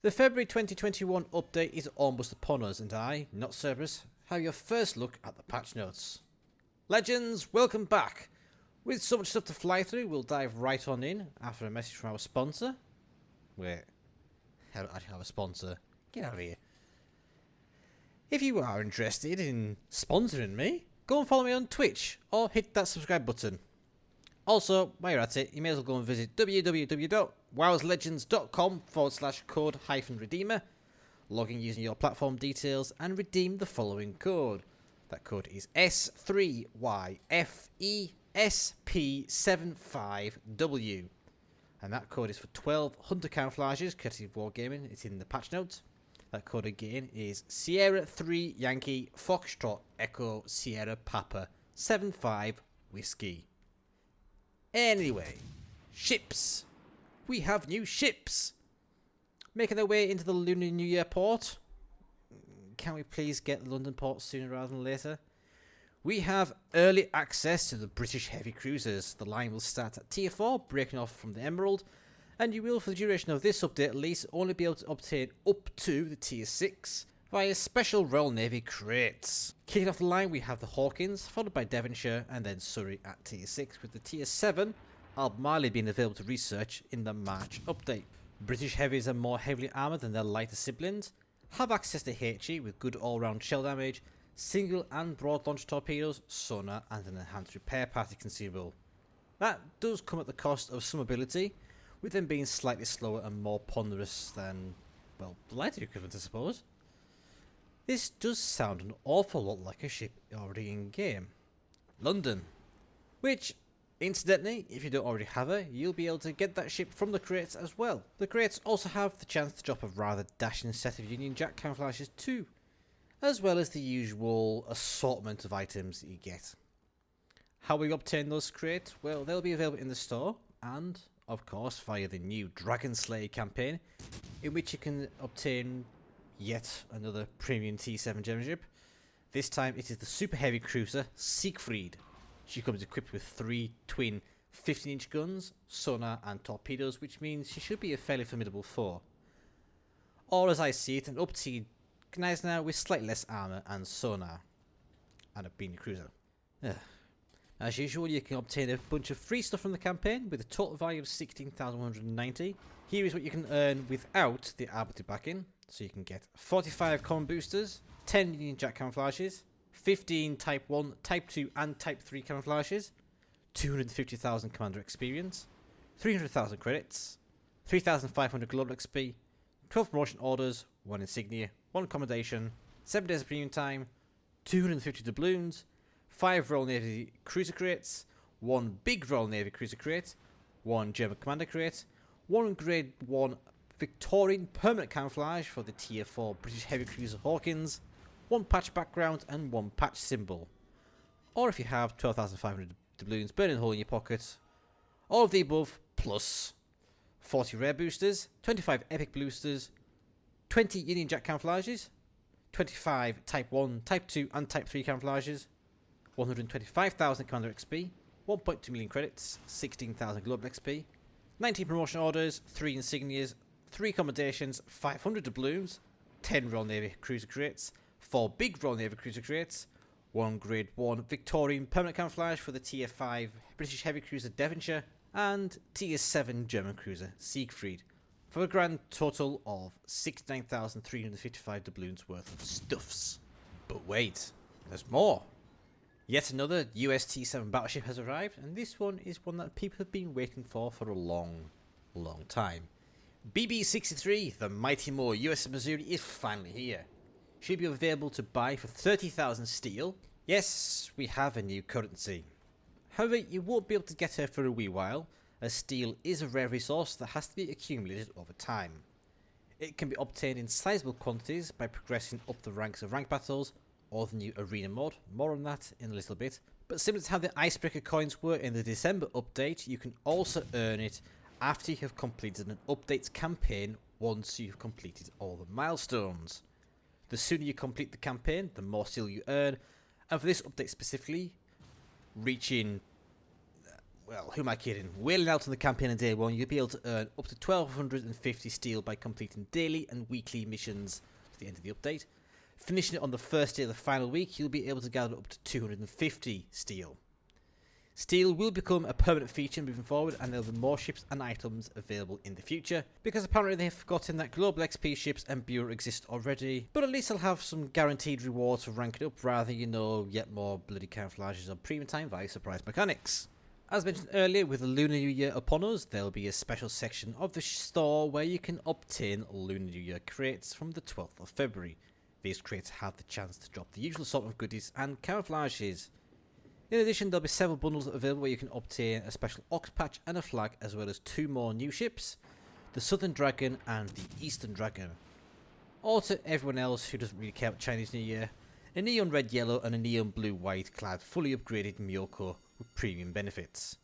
The February 2021 update is almost upon us, and I, not Cerberus, have your first look at the patch notes. Legends, welcome back! With so much stuff to fly through, we'll dive right on in after a message from our sponsor. Wait, I have a sponsor. Get out of here. If you are interested in sponsoring me, go and follow me on Twitch or hit that subscribe button. Also, while you're at it, you may as well go and visit www.wowslegends.com/code-redeemer, log in using your platform details and redeem the following code. That code is S3YFESP75W. And that code is for 12 Hunter camouflages, courtesy of Wargaming. It's in the patch notes. That code again is Sierra 3 Yankee Foxtrot Echo Sierra Papa 75 Whiskey. Anyway, ships. We have new ships making their way into the Lunar New Year port. Can we please get London port sooner rather than later? We have early access to the British heavy cruisers. The line will start at tier 4, breaking off from the Emerald, and you will, for the duration of this update at least, only be able to obtain up to the tier 6 via special Royal Navy crates. Kicking off the line, we have the Hawkins, followed by Devonshire, and then Surrey at tier 6, with the tier 7 Albemarle being available to research in the March update. British heavies are more heavily armoured than their lighter siblings, have access to HE with good all-round shell damage, single and broad launch torpedoes, sonar, and an enhanced repair party consumable. That does come at the cost of some ability, with them being slightly slower and more ponderous than, well, the lighter equivalent, I suppose. This does sound an awful lot like a ship already in game. London. Which, incidentally, if you don't already have her, you'll be able to get that ship from the crates as well. The crates also have the chance to drop a rather dashing set of Union Jack camouflages too, as well as the usual assortment of items that you get. How will you obtain those crates? Well, they'll be available in the store, and, of course, via the new Dragon Slayer campaign, in which you can obtain yet another premium T7 gem ship. This time it is the super heavy cruiser Seigfried. She comes equipped with 3 twin 15-inch guns, sonar and torpedoes, which means she should be a fairly formidable foe. Or as I see it, an up-tier Gneiss now with slightly less armour and sonar. And a beanie cruiser. Ugh. As usual, you can obtain a bunch of free stuff from the campaign with a total value of 16,190. Here is what you can earn without the arbiter backing. So you can get 45 common boosters, 10 Union Jack camouflages, 15 Type 1, Type 2 and Type 3 camouflages, 250,000 commander experience, 300,000 credits, 3,500 global XP, 12 promotion orders, 1 insignia, 1 accommodation, 7 days of premium time, 250 doubloons, 5 Royal Navy cruiser crates, 1 big Royal Navy cruiser crate, 1 German commander crate, 1 grade 1 Victorian permanent camouflage for the tier 4 British heavy cruiser Hawkins, 1 patch background and 1 patch symbol. Or if you have 12,500 doubloons burning a hole in your pocket, all of the above plus 40 rare boosters, 25 epic boosters, 20 Union Jack camouflages, 25 Type 1, Type 2 and Type 3 camouflages, 125,000 commander XP, 1.2 million credits, 16,000 global XP, 19 promotion orders, 3 insignias, 3 accommodations, 500 doubloons, 10 Royal Navy cruiser crates, 4 big Royal Navy cruiser crates, 1 grade 1 Victorian permanent camouflage for the tier 5 British heavy cruiser Devonshire, and tier 7 German cruiser Seigfried, for a grand total of 69,355 doubloons worth of stuffs. But wait, there's more! Yet another US T7 battleship has arrived, and this one is one that people have been waiting for a long time. BB-63, the Mighty Moore USS Missouri, is finally here. She'll be available to buy for 30,000 steel. Yes, we have a new currency. However, you won't be able to get her for a wee while, as steel is a rare resource that has to be accumulated over time. It can be obtained in sizable quantities by progressing up the ranks of rank battles or the new arena mode. More on that in a little bit. But similar to how the icebreaker coins were in the December update, you can also earn it after you have completed an updates campaign once you've completed all the milestones. The sooner you complete the campaign, the more steel you earn, and for this update specifically, reaching well, who am I kidding? Whaling out on the campaign on day 1, you'll be able to earn up to 1250 steel by completing daily and weekly missions to the end of the update. Finishing it on the first day of the final week, you'll be able to gather up to 250 steel. Steel will become a permanent feature moving forward, and there'll be more ships and items available in the future, because apparently they've forgotten that global XP ships and Bureau exist already, but at least I'll have some guaranteed rewards for ranking up rather than, yet more bloody camouflages on premium time via surprise mechanics. As mentioned earlier, with the Lunar New Year upon us, there'll be a special section of the store where you can obtain Lunar New Year crates from the 12th of February. These crates have the chance to drop the usual sort of goodies and camouflages. In addition, there'll be several bundles available where you can obtain a special ox patch and a flag, as well as 2 more new ships, the Southern Dragon and the Eastern Dragon. Or to everyone else who doesn't really care about Chinese New Year, a neon red yellow and a neon blue white clad fully upgraded Miyoko with premium benefits.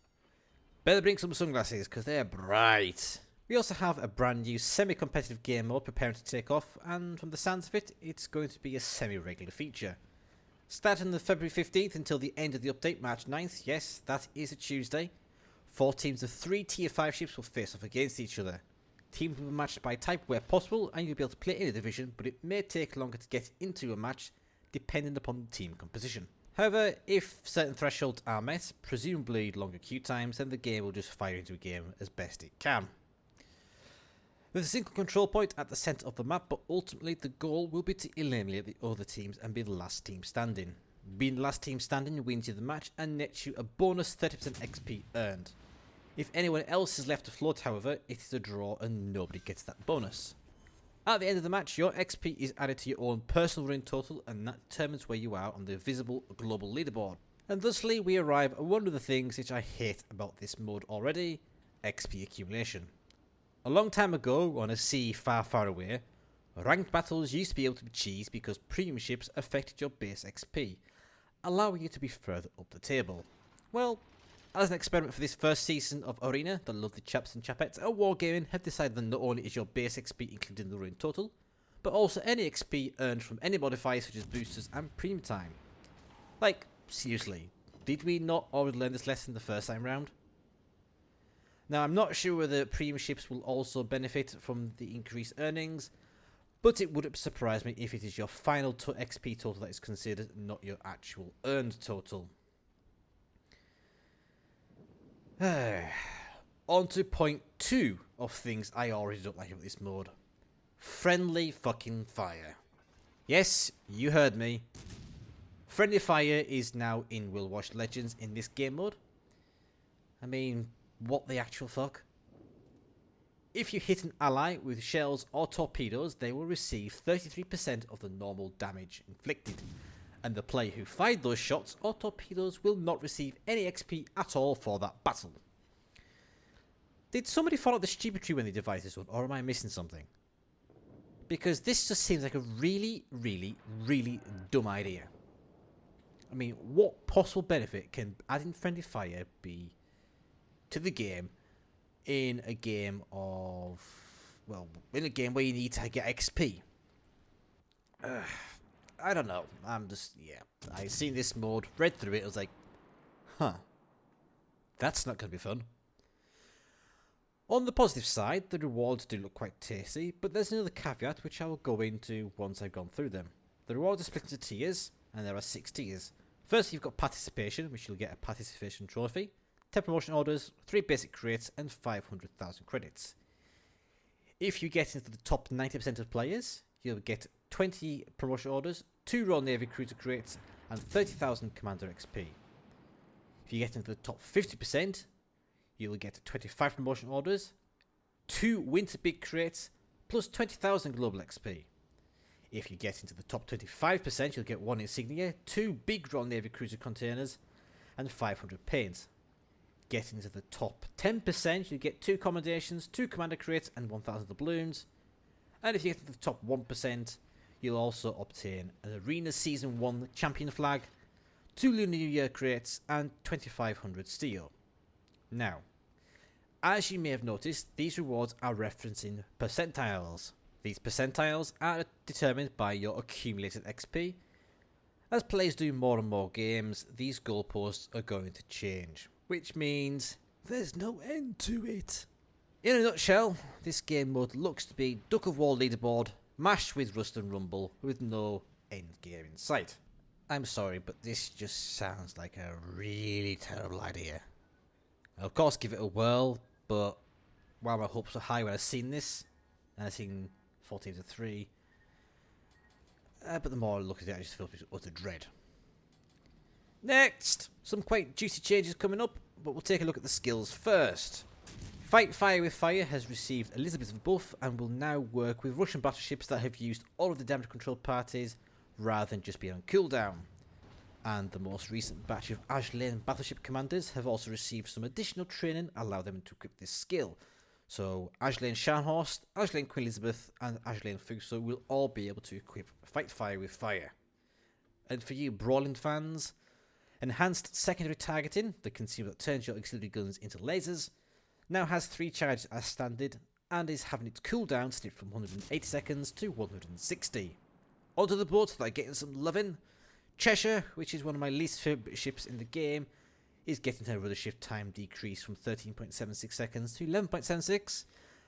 Better bring some sunglasses because they're bright. We also have a brand new semi-competitive game mode preparing to take off, and from the sounds of it, it's going to be a semi-regular feature. Starting on February 15th until the end of the update, March 9th, yes, that is a Tuesday. 4 teams of 3 tier 5 ships will face off against each other. Teams will be matched by type where possible, and you'll be able to play in a division, but it may take longer to get into a match depending upon the team composition. However, if certain thresholds are met, presumably longer queue times, then the game will just fire into a game as best it can. With a single control point at the centre of the map, but ultimately the goal will be to eliminate the other teams and be the last team standing. Being the last team standing wins you the match and nets you a bonus 30% XP earned. If anyone else is left afloat, however, it is a draw and nobody gets that bonus. At the end of the match, your XP is added to your own personal win total, and that determines where you are on the visible global leaderboard. And thusly we arrive at one of the things which I hate about this mode already: XP accumulation. A long time ago, on a sea far, far away, ranked battles used to be able to be cheesed because premium ships affected your base XP, allowing you to be further up the table. Well, as an experiment for this first season of Arena, the lovely chaps and chapettes at Wargaming have decided that not only is your base XP included in the run total, but also any XP earned from any modifiers such as boosters and premium time. Like, seriously, did we not already learn this lesson the first time round? Now, I'm not sure whether premium ships will also benefit from the increased earnings, but it wouldn't surprise me if it is your final XP total that is considered, not your actual earned total. On to point 2 of things I already don't like about this mode. Friendly fucking fire. Yes, you heard me. Friendly fire is now in World War Legends in this game mode. I mean, what the actual fuck? If you hit an ally with shells or torpedoes, they will receive 33% of the normal damage inflicted, and the player who fired those shots or torpedoes will not receive any XP at all for that battle. Did somebody follow the stupid tree when they devised this one, or am I missing something? Because this just seems like a really, really, really dumb idea. I mean, what possible benefit can adding friendly fire be to the game in a game of, well, in a game where you need to get XP? I don't know. I seen this mode, read through it, I was like, huh, that's not going to be fun. On the positive side, the rewards do look quite tasty, but there's another caveat which I will go into once I've gone through them. The rewards are split into tiers, and there are 6 tiers. First, you've got participation, which you'll get a participation trophy, 10 promotion orders, 3 basic crates, and 500,000 credits. If you get into the top 90% of players, you'll get 20 promotion orders, 2 Royal Navy cruiser crates, and 30,000 commander XP. If you get into the top 50%, you'll get 25 promotion orders, 2 winter big crates, plus 20,000 global XP. If you get into the top 25%, you'll get 1 insignia, 2 big Royal Navy cruiser containers, and 500 paints. Getting to the top 10%, you get 2 commendations, 2 commander crates, and 1,000 doubloons. And if you get to the top 1%, you'll also obtain an Arena Season 1 champion flag, 2 Lunar New Year crates, and 2,500 steel. Now, as you may have noticed, these rewards are referencing percentiles. These percentiles are determined by your accumulated XP. As players do more and more games, these goalposts are going to change, which means There's no end to it. In a nutshell, this game mode looks to be Duck of War leaderboard mashed with Rust and Rumble with no end game in sight. I'm sorry, but this just sounds like a really terrible idea. I'll of course give it a whirl, but while my hopes were high when I seen this, and I seen 14 to 3, but the more I look at it, I just feel with utter dread. Next! Some quite juicy changes coming up, but we'll take a look at the skills first. Fight Fire with Fire has received a little bit of a buff and will now work with Russian battleships that have used all of the damage control parties rather than just being on cooldown. And the most recent batch of Ajlan battleship commanders have also received some additional training allow them to equip this skill. So Ajlan Scharnhorst, Ajlan Queen Elizabeth and Ajlan Fuso will all be able to equip Fight Fire with Fire. And for you Brawling fans, enhanced secondary targeting, the consumer that turns your auxiliary guns into lasers, now has 3 charges as standard and is having its cooldown slipped from 180 seconds to 160. Onto the boats that are getting some loving. Cheshire, which is one of my least favourite ships in the game, is getting her rudder shift time decreased from 13.76 seconds to 11.76,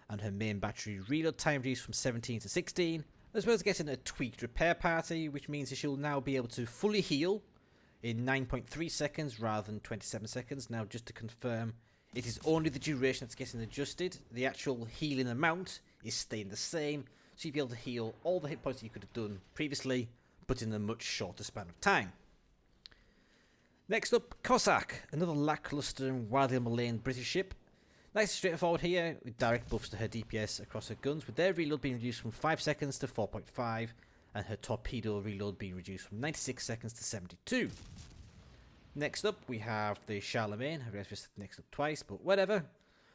and her main battery reload time reduced from 17 to 16, as well as getting a tweaked repair party, which means that she'll now be able to fully heal in 9.3 seconds rather than 27 seconds. Now, just to confirm, it is only the duration that's getting adjusted. The actual healing amount is staying the same, so you'll be able to heal all the hit points that you could have done previously, but in a much shorter span of time. Next up, Cossack, another lackluster and wildly maligned British ship. Nice and straightforward here, with direct buffs to her DPS across her guns, with their reload being reduced from 5 seconds to 4.5, and her torpedo reload being reduced from 96 seconds to 72. Next up, we have the Charlemagne. I realised this next up twice, but whatever.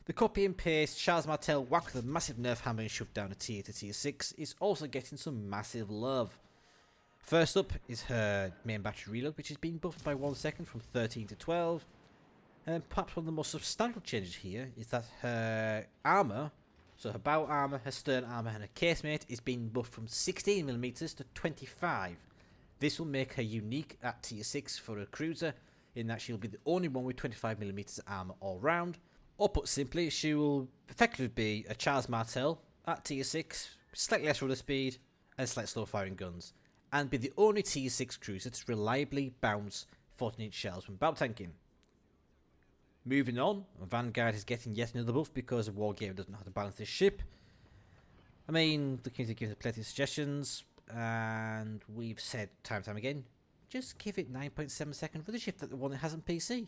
The copy and paste Charles Martel whack with a massive nerf hammer and shoved down a tier to tier 6 is also getting some massive love. First up is her main battery reload, which is being buffed by 1 second from 13 to 12. And perhaps one of the most substantial changes here is that her armour, so her bow armour, her stern armour and her casemate is being buffed from 16mm to 25. This will make her unique at tier 6 for a cruiser, in that she'll be the only one with 25mm armour all round. Or put simply, she will effectively be a Charles Martel at tier 6, slightly less rudder speed and slightly slower firing guns, and be the only tier 6 cruiser to reliably bounce 14-inch shells when battle tanking. Moving on, Vanguard is getting yet another buff because Wargaming doesn't know how to balance this ship. I mean, the community gives us plenty of suggestions, and we've said time and time again, just give it 9.7 second rudder shift that the one that has on PC.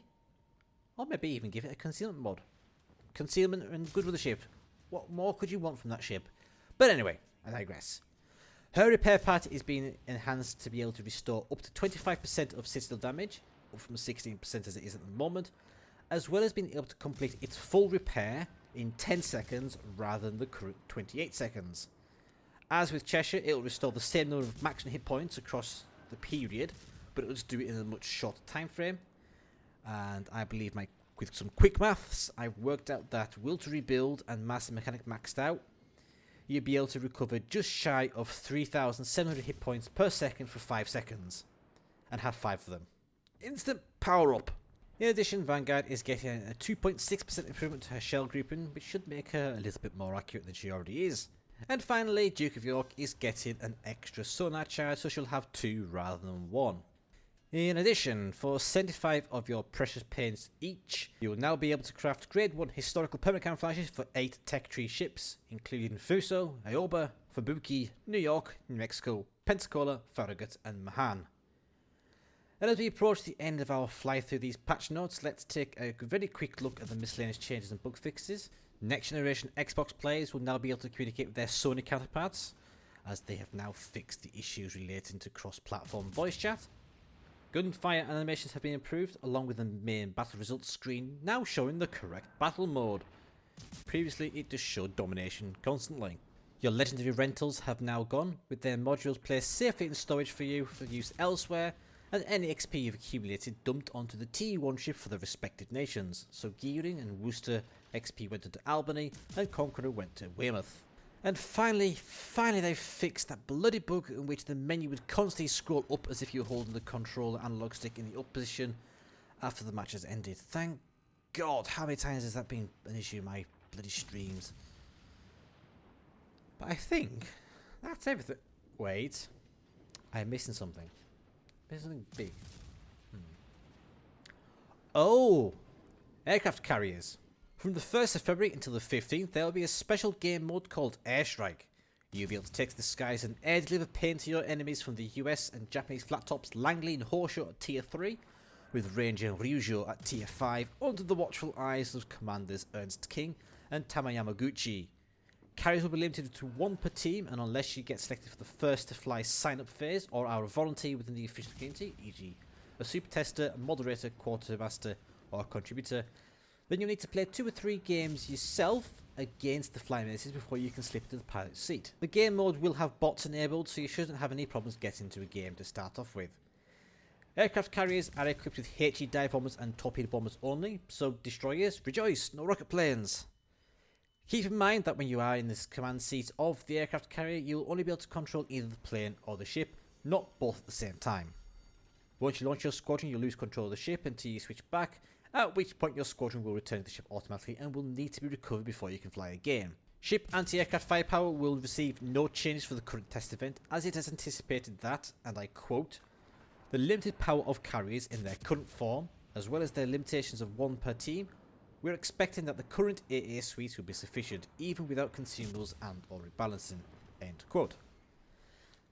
Or maybe even give it a concealment mod. Concealment and good rudder shift. What more could you want from that ship? But anyway, I digress. Her repair party is being enhanced to be able to restore up to 25% of citadel damage, up from 16% as it is at the moment, as well as being able to complete its full repair in 10 seconds rather than the current 28 seconds. As with Cheshire, it will restore the same number of maximum hit points across the period, but it will just do it in a much shorter time frame. And I believe with some quick maths, I've worked out that will to rebuild and master mechanic maxed out, you'll be able to recover just shy of 3,700 hit points per second for 5 seconds, and have 5 of them. Instant power up. In addition, Vanguard is getting a 2.6% improvement to her shell grouping, which should make her a little bit more accurate than she already is. And finally, Duke of York is getting an extra sonar charge, so she'll have 2 rather than 1. In addition, for 75 of your precious paints each, you will now be able to craft Grade 1 historical permanent camouflages for 8 tech tree ships, including Fuso, Ioba, Fubuki, New York, New Mexico, Pensacola, Farragut and Mahan. And as we approach the end of our fly through these patch notes, let's take a very quick look at the miscellaneous changes and bug fixes. Next generation Xbox players will now be able to communicate with their Sony counterparts, as they have now fixed the issues relating to cross-platform voice chat. Gunfire animations have been improved, along with the main battle results screen now showing the correct battle mode. Previously it just showed domination constantly. Your legendary rentals have now gone, with their modules placed safely in storage for you for use elsewhere, and any XP you've accumulated dumped onto the T1 ship for the respective nations. So Gearing and Worcester XP went into Albany, and Conqueror went to Weymouth. And finally they fixed that bloody bug in which the menu would constantly scroll up as if you were holding the controller analog stick in the up position after the match has ended. Thank God, how many times has that been an issue in my bloody streams? But I think that's everything. Wait, I'm missing something. Missing something big. Oh, aircraft carriers. From the 1st of February until the 15th, there will be a special game mode called Airstrike. You'll be able to take to the skies and air deliver pain to your enemies from the US and Japanese flat tops Langley and Horseshoe at tier 3, with Ranger Ryujo at tier 5 under the watchful eyes of commanders Ernst King and Tama Yamaguchi. Carriers will be limited to 1 per team, and unless you get selected for the first to fly sign up phase or are a volunteer within the official community, e.g. a super tester, a moderator, quartermaster or a contributor, then you'll need to play 2 or 3 games yourself against the flying aces before you can slip into the pilot's seat. The game mode will have bots enabled, so you shouldn't have any problems getting into a game to start off with. Aircraft carriers are equipped with HE dive bombers and torpedo bombers only, so destroyers, rejoice, no rocket planes. Keep in mind that when you are in this command seat of the aircraft carrier, you'll only be able to control either the plane or the ship, not both at the same time. Once you launch your squadron, you'll lose control of the ship until you switch back, at which point your squadron will return to the ship automatically and will need to be recovered before you can fly again. Ship anti-aircraft firepower will receive no changes for the current test event, as it has anticipated that, and I quote, the limited power of carriers in their current form, as well as their limitations of 1 per team, we're expecting that the current AA suite will be sufficient, even without consumables and or rebalancing. End quote.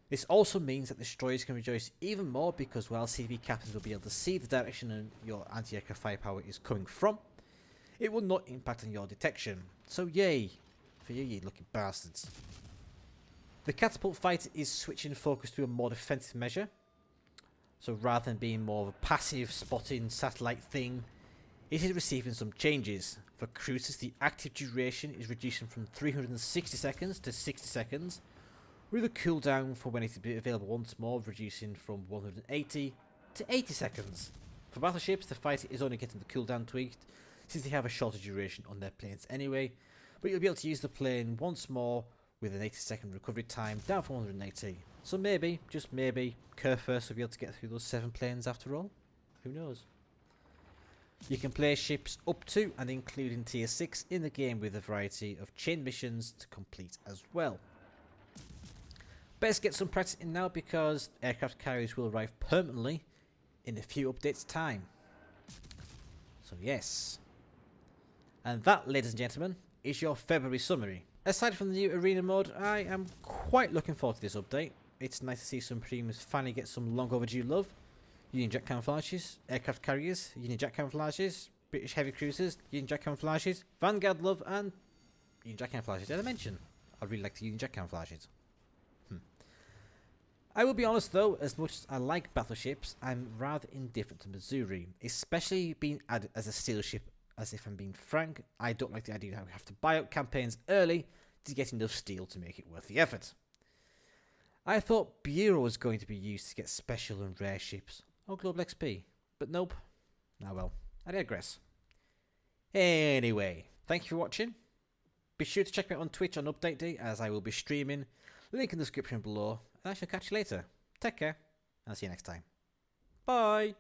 This also means that destroyers can rejoice even more, because while CV captains will be able to see the direction your anti-aircraft firepower is coming from, it will not impact on your detection. So yay for you lucky bastards. The catapult fighter is switching focus to a more defensive measure. So rather than being more of a passive spotting satellite thing, it is receiving some changes. For cruisers, the active duration is reducing from 360 seconds to 60 seconds, with a cooldown for when it is available once more reducing from 180 to 80 seconds. For battleships, the fighter is only getting the cooldown tweaked, since they have a shorter duration on their planes anyway, but you'll be able to use the plane once more with an 80-second recovery time down from 180. So maybe, just maybe, Kerfurst will be able to get through those 7 planes after all. Who knows? You can play ships up to and including tier 6 in the game, with a variety of chain missions to complete as well. Best get some practice in now, because aircraft carriers will arrive permanently in a few updates time. So yes. And that, ladies and gentlemen, is your February summary. Aside from the new arena mode, I am quite looking forward to this update. It's nice to see some premiums finally get some long overdue love. Union Jack camouflages, aircraft carriers, Union Jack camouflages, British heavy cruisers, Union Jack camouflages, Vanguard love, and Union Jack camouflages. Did I mention? I really like the Union Jack camouflages. I will be honest though, as much as I like battleships, I'm rather indifferent to Missouri, especially being added as a steel ship, as if I'm being frank, I don't like the idea of how we have to buy out campaigns early to get enough steel to make it worth the effort. I thought Bureau was going to be used to get special and rare ships, or Global XP, but nope. Ah well, I digress. Anyway, thank you for watching. Be sure to check me out on Twitch on Update Day, as I will be streaming. Link in the description below. I shall catch you later. Take care, and I'll see you next time. Bye!